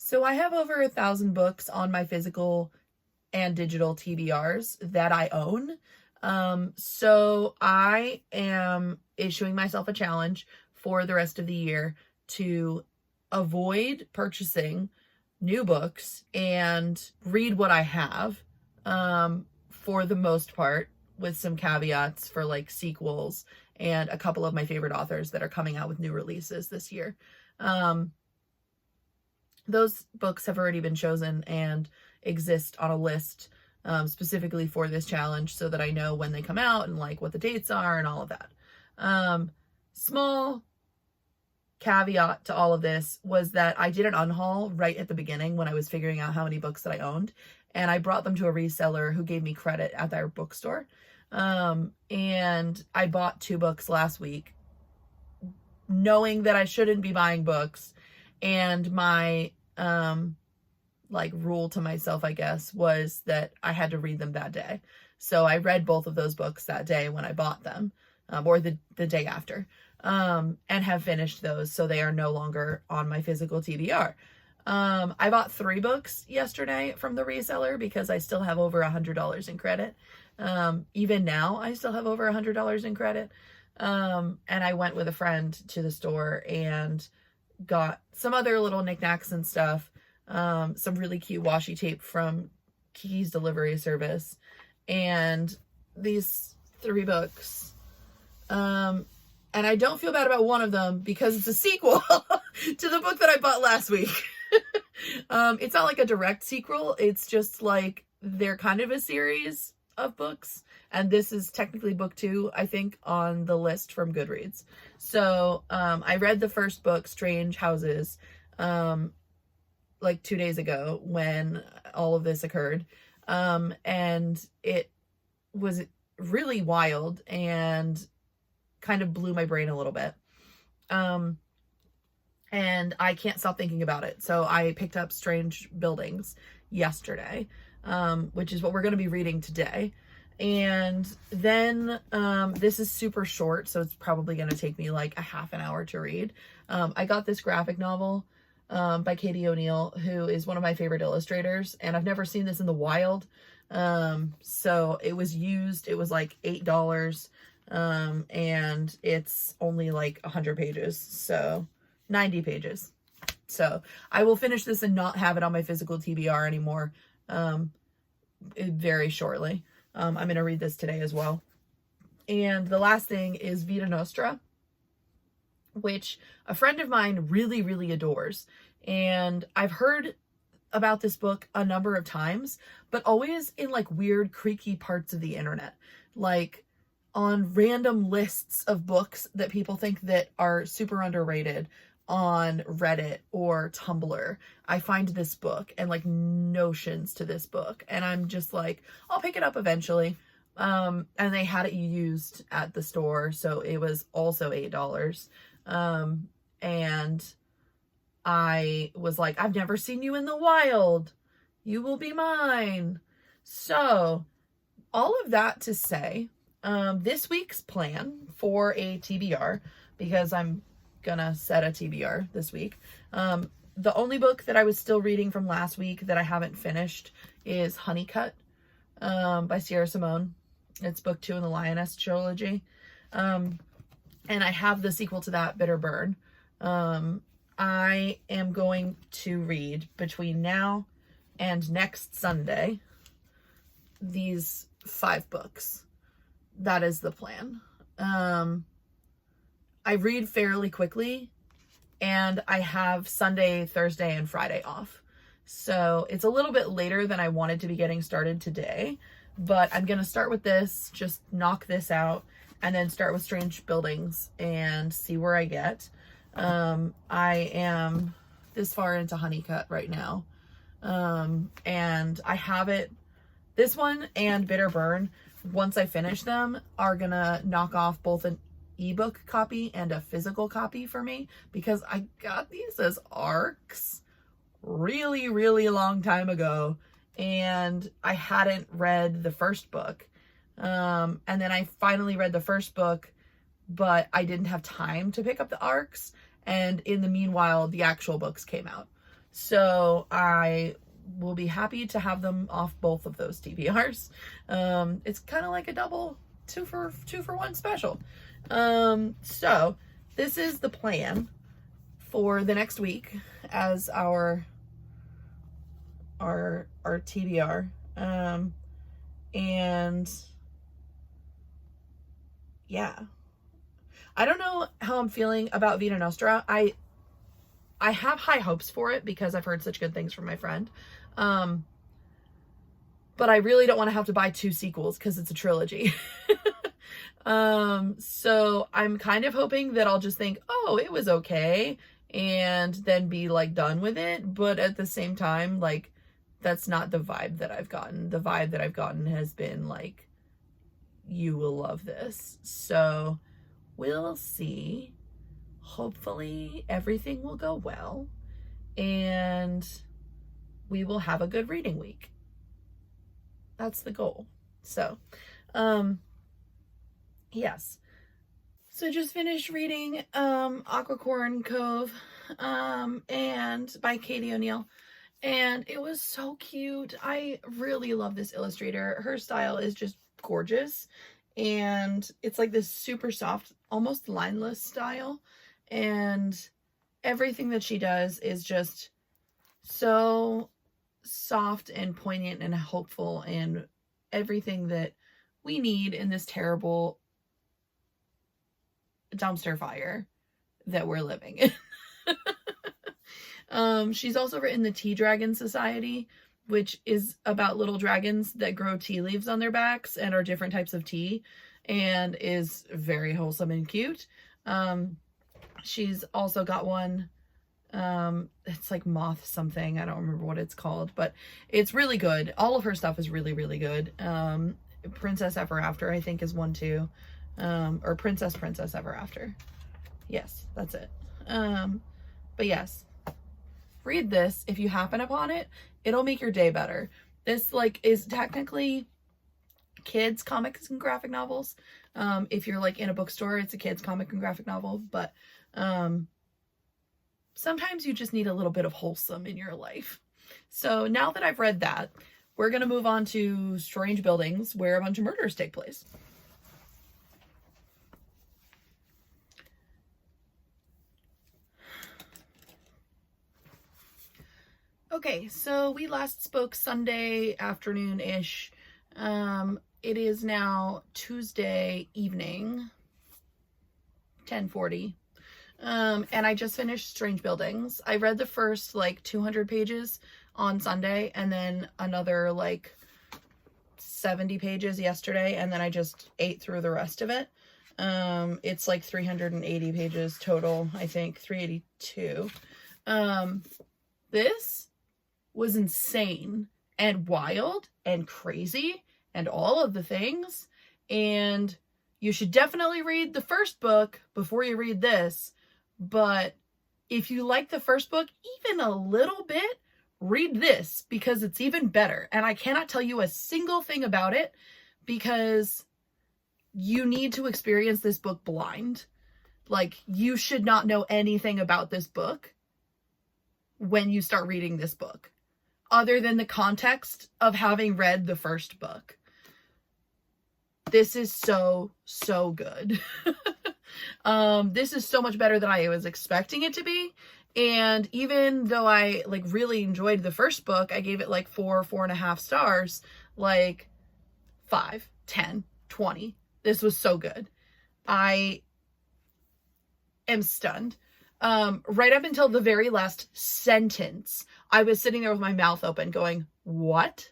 So I have over 1,000 books on my physical and digital TBRs that I own. So I am issuing myself a challenge for the rest of the year to avoid purchasing new books and read what I have, for the most part, with some caveats for like sequels and a couple of my favorite authors that are coming out with new releases this year. Um, those books have already been chosen and exist on a list, specifically for this challenge so that I know when they come out and like what the dates are and all of that. Small caveat to all of this was that I did an unhaul right at the beginning when I was figuring out how many books that I owned, and I brought them to a reseller who gave me credit at their bookstore. And I bought 2 books last week knowing that I shouldn't be buying books, and my like rule to myself, I guess, was that I had to read them that day. So I read both of those books that day when I bought them, or the day after, and have finished those. So they are no longer on my physical TBR. I bought 3 books yesterday from the reseller because I still have over $100 in credit. Even now, I still have over $100 in credit. And I went with a friend to the store and got some other little knickknacks and stuff. Some really cute washi tape from Kiki's Delivery Service, and these 3 books. And I don't feel bad about one of them because it's a sequel to the book that I bought last week. It's not like a direct sequel. It's just like they're kind of a series of books. And this is technically book 2, I think, on the list from Goodreads. So I read the first book, Strange Houses, like 2 days ago when all of this occurred. And it was really wild and kind of blew my brain a little bit. And I can't stop thinking about it. So I picked up Strange Buildings yesterday, which is what we're going to be reading today. And then this is super short, so it's probably going to take me like a half an hour to read. I got this graphic novel by Katie O'Neill, who is one of my favorite illustrators, and I've never seen this in the wild. So it was used. It was like $8, and it's only like 100 pages, so 90 pages. So I will finish this and not have it on my physical TBR anymore very shortly. I'm going to read this today as well. And the last thing is Vita Nostra, which a friend of mine really, really adores. And I've heard about this book a number of times, but always in like weird, creaky parts of the internet, like on random lists of books that people think that are super underrated on Reddit or Tumblr. I find this book and like notions to this book, and I'm just like, I'll pick it up eventually. And they had it used at the store, so it was also $8. And I was like, I've never seen you in the wild. You will be mine. So all of that to say, this week's plan for a TBR, because I'm gonna set a TBR this week. The only book that I was still reading from last week that I haven't finished is Honeycut, by Sierra Simone. It's book 2 in the Lioness trilogy. And I have the sequel to that, Bitter Burn. I am going to read between now and next Sunday these 5 books. That is the plan. I read fairly quickly, and I have Sunday, Thursday, and Friday off. So it's a little bit later than I wanted to be getting started today, but I'm going to start with this, just knock this out, and then start with Strange Buildings and see where I get. I am this far into Honeycut right now. And I have it, this one and Bitter Burn, once I finish them, are gonna knock off both an ebook copy and a physical copy for me, because I got these as ARCs really, really long time ago, and I hadn't read the first book. And then I finally read the first book, but I didn't have time to pick up the ARCs. And in the meanwhile, the actual books came out. So I will be happy to have them off both of those TBRs. It's kind of like a double two for one special. So this is the plan for the next week as our TBR. And yeah, I don't know how I'm feeling about Vita Nostra. I have high hopes for it because I've heard such good things from my friend. But I really don't want to have to buy 2 sequels because it's a trilogy. So I'm kind of hoping that I'll just think, oh, it was okay, and then be like done with it. But at the same time, like, that's not the vibe that I've gotten. The vibe that I've gotten has been like, you will love this. So we'll see. Hopefully everything will go well and we will have a good reading week. That's the goal. So, yes. So just finished reading Aquacorn Cove and by Katie O'Neill. And it was so cute. I really love this illustrator. Her style is just gorgeous. And it's like this super soft, almost lineless style. And everything that she does is just so soft and poignant and hopeful and everything that we need in this terrible dumpster fire that we're living in. She's also written the Tea Dragon Society, which is about little dragons that grow tea leaves on their backs and are different types of tea, and is very wholesome and cute. She's also got one, it's like Moth something, I don't remember what it's called, but it's really good. All of her stuff is really, really good. Princess Ever After, I think, is one too. Or Princess Ever After. Yes, that's it. But yes, read this if you happen upon it. It'll make your day better. This like is technically kids comics and graphic novels. If you're like in a bookstore, it's a kids comic and graphic novel, but sometimes you just need a little bit of wholesome in your life. So now that I've read that, we're going to move on to Strange Buildings, where a bunch of murders take place. Okay, so we last spoke Sunday afternoon-ish. It is now Tuesday evening, 10:40. And I just finished Strange Buildings. I read the first like 200 pages on Sunday and then another like 70 pages yesterday, and then I just ate through the rest of it. It's like 380 pages total, I think, 382. This was insane and wild and crazy and all of the things, and you should definitely read the first book before you read this. But if you like the first book even a little bit, read this because it's even better. And I cannot tell you a single thing about it because you need to experience this book blind. Like, you should not know anything about this book when you start reading this book, other than the context of having read the first book. This is so, so good. This is so much better than I was expecting it to be. And even though I like really enjoyed the first book, I gave it like 4.5 stars, like 5, 10, 20. This was so good. I am stunned. Right up until the very last sentence, I was sitting there with my mouth open going, what?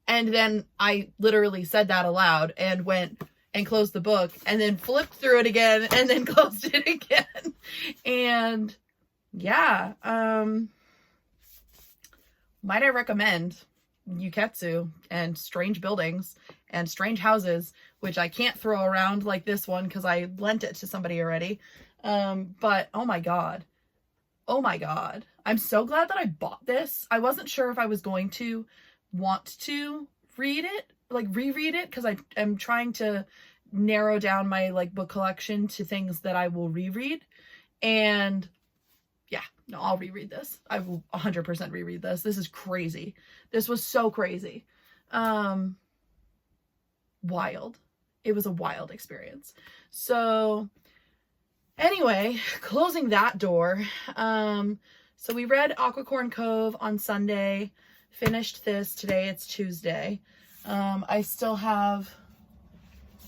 And then I literally said that aloud and went and closed the book and then flipped through it again and then closed it again. And yeah, might I recommend Yuketsu and Strange Buildings and Strange Houses, which I can't throw around like this one because I lent it to somebody already. But oh my God. Oh my God. I'm so glad that I bought this. I wasn't sure if I was going to want to read it, like reread it, because I am trying to narrow down my like book collection to things that I will reread. And yeah, No, I'll reread this. I will 100% reread this. This is crazy. This was so crazy. Wild. It was a wild experience. So anyway, closing that door. So we read Aquacorn Cove on Sunday, finished this today. It's Tuesday. I still have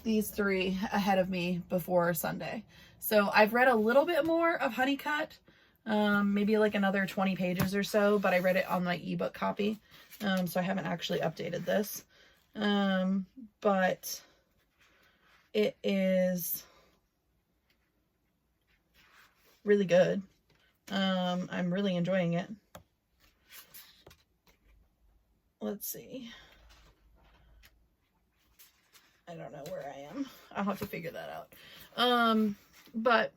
these 3 ahead of me before Sunday. So I've read a little bit more of Honeycut, maybe like another 20 pages or so, but I read it on my ebook copy. So I haven't actually updated this. But it is really good. I'm really enjoying it. Let's see. I don't know where I am. I'll have to figure that out. But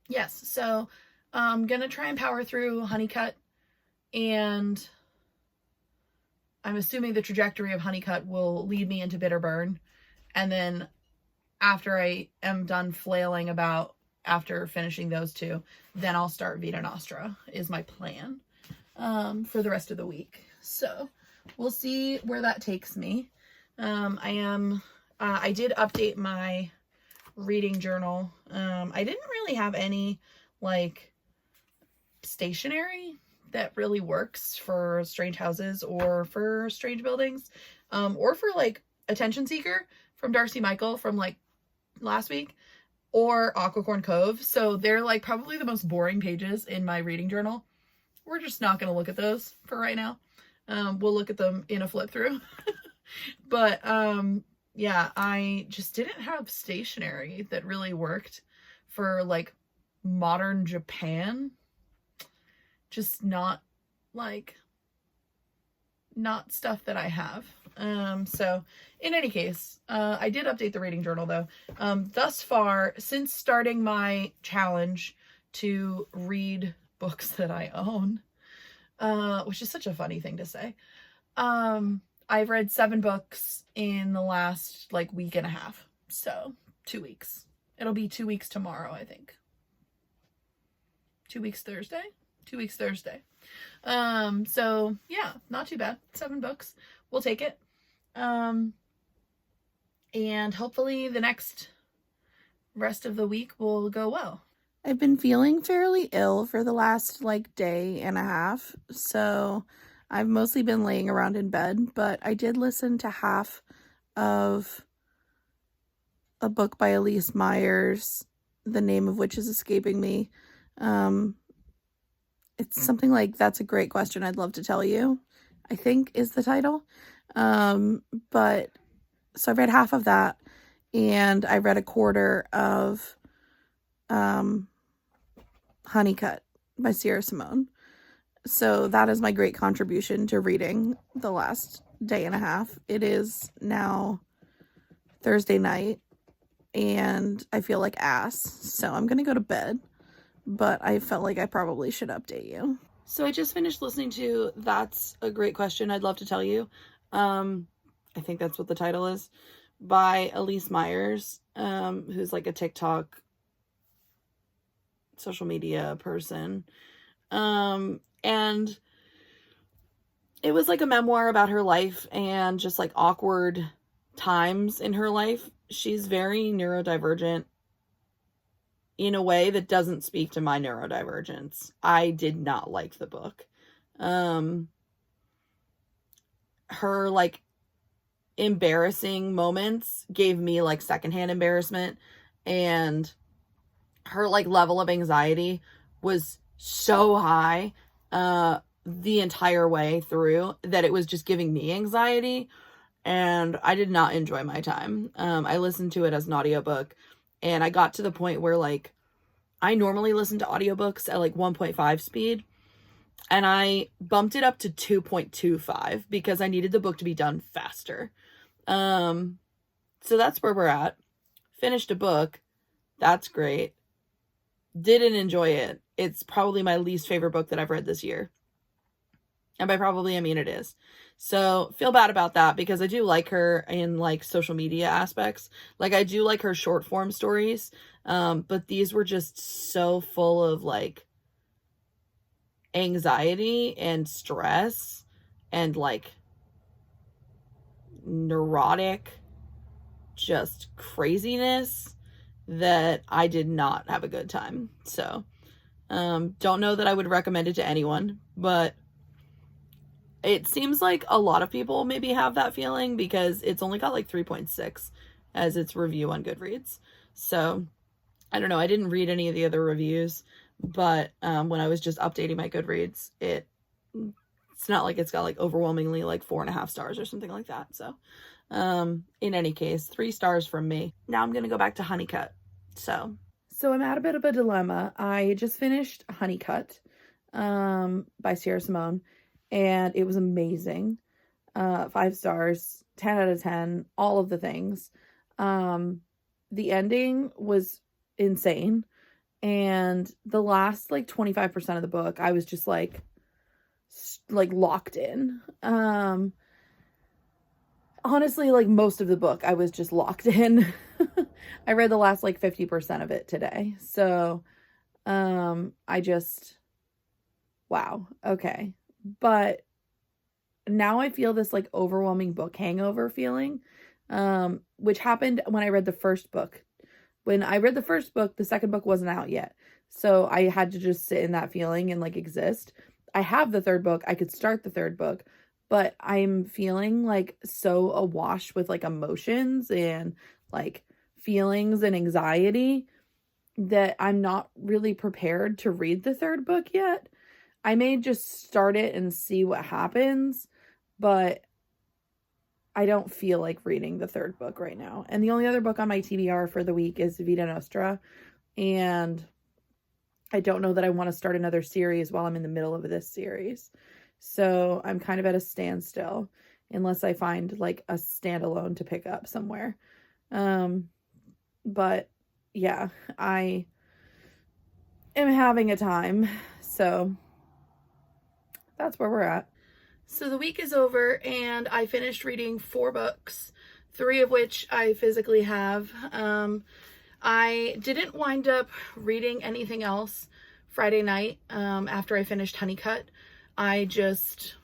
yes, so I'm gonna try and power through Honeycut, and I'm assuming the trajectory of Honeycut will lead me into Bitterburn, and then after I am done flailing about after finishing those 2, then I'll start Vita Nostra is my plan for the rest of the week. So we'll see where that takes me. I did update my reading journal. I didn't really have any like stationery that really works for Strange Houses or for Strange Buildings, or for like Attention Seeker from Darcy Michael from like last week, or Aquacorn Cove. So they're like probably the most boring pages in my reading journal. We're just not going to look at those for right now. We'll look at them in a flip through. But yeah, I just didn't have stationery that really worked for like modern Japan. Just not stuff that I have. So in any case, I did update the reading journal though. Thus far, since starting my challenge to read books that I own, which is such a funny thing to say, I've read 7 books in the last like week and a half. So 2 weeks. It'll be 2 weeks tomorrow, I think. 2 weeks Thursday? 2 weeks Thursday. So yeah, not too bad. 7 books. We'll take it. And hopefully the next rest of the week will go well. I've been feeling fairly ill for the last like day and a half, so I've mostly been laying around in bed, but I did listen to half of a book by Elise Myers, the name of which is escaping me. It's something like That's a Great Question I'd Love to Tell You, I think is the title. But so I read half of that, and I read a quarter of Honeycut by Sierra Simone. So that is my great contribution to reading the last day and a half. It is now Thursday night, and I feel like ass, so I'm gonna go to bed, but I felt like I probably should update you. So I just finished listening to That's a Great Question I'd Love to Tell You. I think that's what the title is, by Elise Myers, who's like a TikTok social media person. And it was like a memoir about her life and just like awkward times in her life. She's very neurodivergent in a way that doesn't speak to my neurodivergence. I did not like the book. Her like embarrassing moments gave me like secondhand embarrassment, and her like level of anxiety was so high the entire way through that it was just giving me anxiety, and I did not enjoy my time. I listened to it as an audiobook, and I got to the point where like I normally listen to audiobooks at like 1.5 speed, and I bumped it up to 2.25 because I needed the book to be done faster. So that's where we're at. Finished a book. That's great. Didn't enjoy it. It's probably my least favorite book that I've read this year. And by probably, I mean it is. So feel bad about that, because I do like her in like social media aspects. Like I do like her short form stories. But these were just so full of like anxiety and stress and like neurotic just craziness that I did not have a good time. So don't know that I would recommend it to anyone, but it seems like a lot of people maybe have that feeling because it's only got like 3.6 as its review on Goodreads. So I don't know. I didn't read any of the other reviews, but when I was just updating my Goodreads, it's not like it's got like overwhelmingly like 4.5 stars or something like that. So in any case, 3 stars from me. Now I'm going to go back to Honeycut. So I'm at a bit of a dilemma. I just finished Honeycut by Sierra Simone, and it was amazing. 5 stars, 10 out of 10, all of the things. The ending was insane, and the last like 25% of the book, I was just like locked in. Honestly, like most of the book, I was just locked in. I read the last like 50% of it today. So, I just, wow. Okay. But now I feel this like overwhelming book hangover feeling, which happened when I read the first book. When I read the first book, the second book wasn't out yet. So I had to just sit in that feeling and like exist. I have the third book. I could start the third book, but I'm feeling like so awash with like emotions and like feelings and anxiety that I'm not really prepared to read the third book yet. I may just start it and see what happens, but I don't feel like reading the third book right now. And the only other book on my TBR for the week is Vita Nostra, and I don't know that I want to start another series while I'm in the middle of this series. So I'm kind of at a standstill unless I find like a standalone to pick up somewhere. But yeah, I am having a time. So that's where we're at. So the week is over and I finished reading 4 books, 3 of which I physically have. I didn't wind up reading anything else Friday night after I finished Honeycut. I just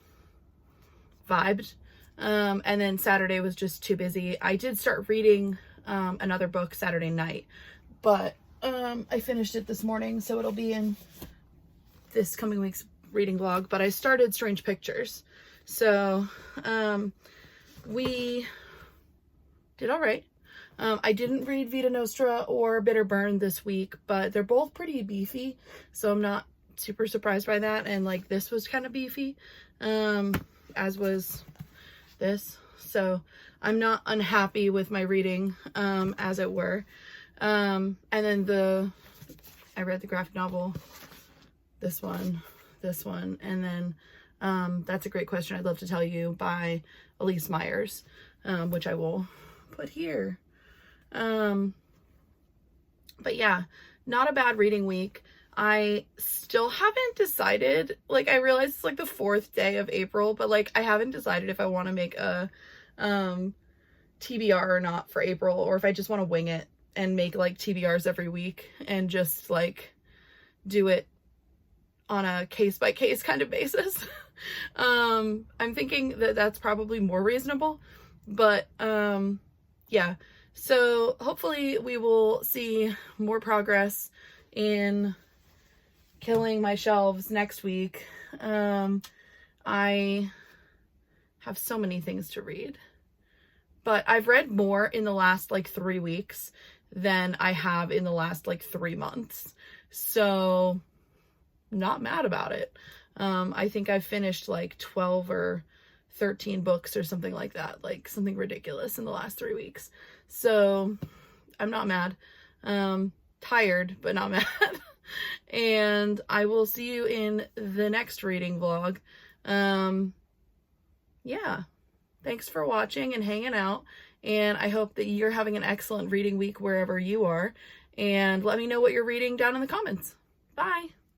vibed. And then Saturday was just too busy. I did start reading another book Saturday night, but I finished it this morning, so it'll be in this coming week's reading vlog. But I started Strange Pictures. So we did all right. I didn't read Vita Nostra or Bitter Burn this week, but they're both pretty beefy, so I'm not super surprised by that. And like this was kind of beefy, as was this. So I'm not unhappy with my reading, as it were. And then I read the graphic novel, this one, and then That's a Great Question I'd Love to Tell You by Elise Myers, which I will put here. But yeah, not a bad reading week. I still haven't decided, like I realize it's like the 4th day of April, but like I haven't decided if I want to make a TBR or not for April, or if I just want to wing it and make like TBRs every week and just like do it on a case-by-case kind of basis. I'm thinking that that's probably more reasonable, but yeah, so hopefully we will see more progress in killing my shelves next week. I have so many things to read, but I've read more in the last like 3 weeks than I have in the last like 3 months, so not mad about it. I think I've finished like 12 or 13 books or something like that, like something ridiculous in the last 3 weeks. So I'm not mad. Tired, but not mad. And I will see you in the next reading vlog. Yeah, thanks for watching and hanging out, and I hope that you're having an excellent reading week wherever you are, and let me know what you're reading down in the comments. Bye.